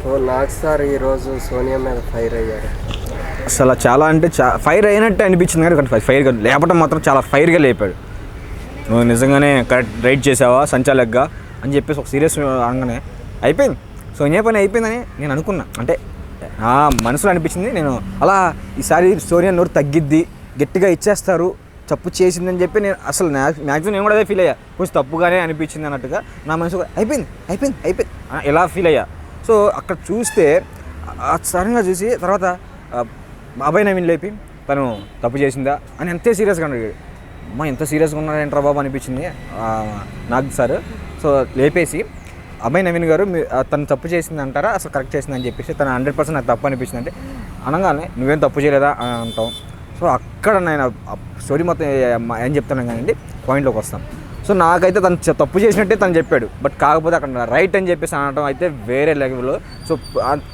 So Nag sir ఈరోజు సోనియా మీద fire అయ్యారు. అసలు చాలా అంటే ఫైర్ అయినట్టే అనిపించింది కానీ ఫైర్గా లేపటం మాత్రం చాలా ఫైర్గా లేపాడు. నువ్వు నిజంగానే కరెక్ట్ రైట్ చేసావా సంచాలకుగా అని చెప్పేసి ఒక సీరియస్ అనగానే అయిపోయింది, సోనియా పని అయిపోయిందని నేను అనుకున్నా. అంటే నా మనసులో అనిపించింది, నేను అలా ఈసారి సోనియా నోరు తగ్గిద్ది, గట్టిగా ఇచ్చేస్తారు, తప్పు చేసిందని చెప్పి నేను అసలు మ్యాక్సిమం నేను కూడా అదే ఫీల్ అయ్యా. కొంచెం తప్పుగానే అనిపించింది అన్నట్టుగా నా మనసు అయిపోయింది ఇలా ఫీల్ అయ్యా. సో అక్కడ చూస్తే సడన్గా చూసి తర్వాత అభయ్ నవీన్ లేపి తను తప్పు చేసిందా అని ఎంతే సీరియస్గా అడిగాడు. అమ్మ ఎంత సీరియస్గా ఉన్నాడంట్రా బాబు అనిపించింది నాగ్ సార్. సో లేపేసి అభయ్ నవీన్ గారు తను తప్పు చేసింది అంటారా అసలు కరెక్ట్ చేసిందని చెప్పేసి తను 100% నాకు తప్పు అనిపించింది అంటే అనగానే నువ్వేం తప్పు చేయలేదా అని అంటాం. సో అక్కడ నేను స్టోరీ మొత్తం ఏం చెప్తాను కానీ పాయింట్లోకి వస్తాం. సో నాకైతే తను తప్పు చేసినట్టే తను చెప్పాడు, బట్ కాకపోతే అక్కడ రైట్ అని చెప్పేసి అనడం అయితే వేరే లెవెల్. సో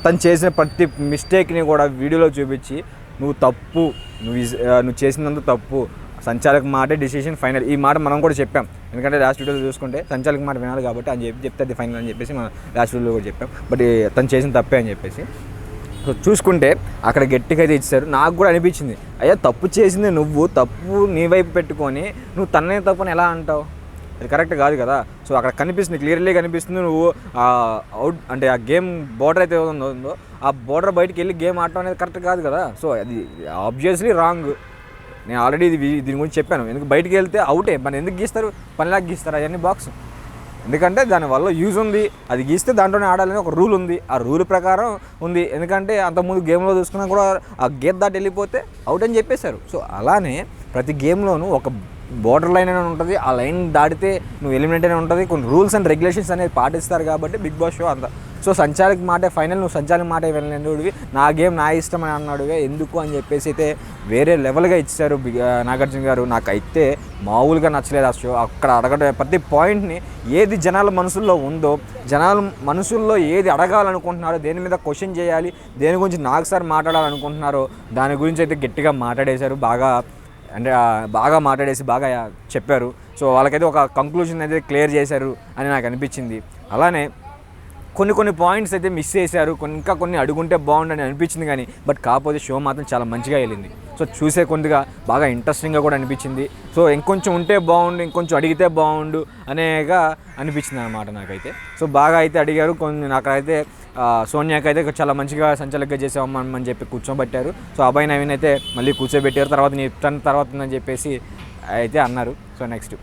తను చేసిన ప్రతి మిస్టేక్ని కూడా వీడియోలో చూపించి నువ్వు చేసినందుకు తప్పు, సంచాలక మాటే డిసిషన్ ఫైనల్. ఈ మాట మనం కూడా చెప్పాం, ఎందుకంటే లాస్ట్ వీడియోలో చూసుకుంటే సంచాలక మాట వినాలి కాబట్టి అని చెప్తే అది ఫైనల్ అని చెప్పేసి మనం లాస్ట్ వీడియోలో కూడా చెప్పాం. బట్ తను చేసిన తప్పే అని చెప్పేసి సో చూసుకుంటే అక్కడ గట్టిగా అయితే ఇచ్చారు. నాకు కూడా అనిపించింది, అయ్యా తప్పు చేసింది నువ్వు, తప్పు నీ వైపు పెట్టుకొని నువ్వు తన్నే తప్పుని ఎలా అంటావు, అది కరెక్ట్ కాదు కదా. సో అక్కడ కనిపిస్తుంది, క్లియర్లీ కనిపిస్తుంది నువ్వు అవుట్ అంటే ఆ గేమ్ బోర్డర్ అయితే ఉందో ఆ బోర్డర్ బయటికి వెళ్ళి గేమ్ ఆడటం అనేది కరెక్ట్ కాదు కదా. సో అది ఆబ్వియస్లీ రాంగ్. నేను ఆల్రెడీ దీని గురించి చెప్పాను, ఎందుకు బయటికి వెళ్తే అవుటే, మన ఎందుకు గీస్తారు, పనిలాగా గీస్తారు అవన్నీ బాక్స్, ఎందుకంటే దానివల్ల యూజ్ ఉంది, అది గీస్తే దాంట్లోనే ఆడాలని ఒక రూల్ ఉంది, ఆ రూల్ ప్రకారం ఉంది. ఎందుకంటే అంతకుముందు గేమ్లో చూసుకున్నా కూడా ఆ గేట్ దాటి వెళ్ళిపోతే అవుట్ అని చెప్పేశారు. సో అలానే ప్రతి గేమ్లోనూ ఒక బోర్డర్ లైన్ అనేది ఉంటుంది, ఆ లైన్ దాటితే నువ్వు ఎలిమినేట్ అయినా ఉంటుంది, కొన్ని రూల్స్ అండ్ రెగ్యులేషన్స్ అనేది పాటిస్తారు కాబట్టి బిగ్ బాస్ షో అంతా. సో సంచాలక మాటే ఫైనల్, నువ్వు సంచాలక మాటే వెళ్ళినవి, నా గేమ్ నా ఇష్టం అని అన్నాడుగా ఎందుకు అని చెప్పేసి అయితే వేరే లెవెల్గా ఇచ్చారు నాగార్జున గారు. నాకైతే మామూలుగా నచ్చలేదు ఆ షో. అక్కడ అడగడం ప్రతి పాయింట్ని ఏది జనాల మనసుల్లో ఉందో, జనాల మనసుల్లో ఏది అడగాలనుకుంటున్నారో, దేని మీద క్వశ్చన్ చేయాలి, దేని గురించి నాగ్ సార్ మాట్లాడాలనుకుంటున్నారో దాని గురించి అయితే గట్టిగా మాట్లాడేశారు. బాగా మాట్లాడేసి బాగా చెప్పారు. సో వాళ్ళకైతే ఒక కంక్లూజన్ అయితే క్లియర్ చేశారు అని నాకు అనిపించింది. అలానే కొన్ని పాయింట్స్ అయితే మిస్ చేశారు, ఇంకా కొన్ని అడుగుంటే బాగుండని అనిపించింది కానీ బట్ కాకపోతే షో మాత్రం చాలా మంచిగా వెళ్ళింది. సో చూసే కొద్దిగా బాగా ఇంట్రెస్టింగ్గా కూడా అనిపించింది. సో ఇంకొంచెం ఉంటే బాగుండు, ఇంకొంచెం అడిగితే బాగుండు అనేగా అనిపించింది అనమాట నాకైతే. సో బాగా అయితే అడిగారు నాకైతే సోనియాకి అయితే చాలా మంచిగా సంచాలకుగా చేసామని చెప్పి కూర్చోబెట్టారు. సో అభయ్ నవీన్ అయితే మళ్ళీ కూర్చోబెట్టారు, తర్వాత నీ టర్న్ తర్వాత ఉందని చెప్పేసి అయితే అన్నారు. So next